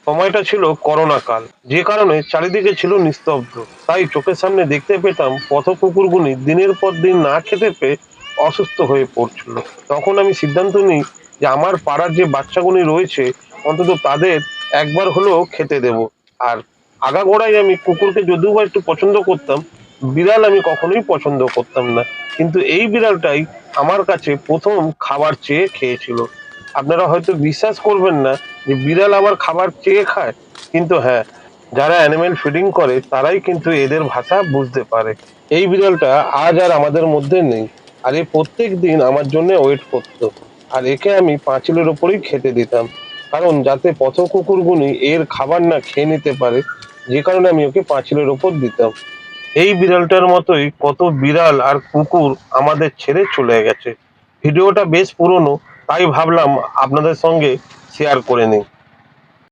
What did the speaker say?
সময়টা ছিল করোনা কাল, যে কারণে চারিদিকে ছিল নিস্তব্ধ। তাই চোখের সামনে দেখতে পেতাম পথ কুকুরগুলি দিনের পর দিন না খেতে পেয়ে অসুস্থ হয়ে পড়ছিল। তখন আমি সিদ্ধান্ত নিই যে আমার পাড়ার যে বাচ্চাগুলি রয়েছে অন্তত তাদের একবার হলেও খেতে দেব। আর আগাগোড়াই আমি কুকুরকে যদিও বা একটু পছন্দ করতাম, বিড়াল আমি কখনোই পছন্দ করতাম না। কিন্তু এই বিড়ালটাই আমার কাছে প্রথম খাবার চেয়ে খেয়েছিল। আপনারা হয়তো বিশ্বাস করবেন না যে বিড়াল আবার খাবার চেয়ে খায়, কিন্তু হ্যাঁ, যারা অ্যানিমেল ফিডিং করে তারাই কিন্তু এদের ভাষা বুঝতে পারে। এই বিড়ালটা আজ আর আমাদের মধ্যে নেই, আর এ প্রত্যেক দিন আমার জন্য ওয়েট করতো। আর একে আমি পাঁচিলের ওপরেই খেতে দিতাম, কারণ যাতে পথ কুকুরগুলি এর খাবার না খেয়ে নিতে পারে, যে কারণে আমি ওকে পাঁচিলের ওপর দিতাম। এই বিড়ালটার মতোই কত বিড়াল আর কুকুর আমাদের ছেড়ে চলে গেছে। ভিডিওটা বেশ পুরনো, তাই ভাবলাম আপনাদের সঙ্গে শেয়ার করে নিই।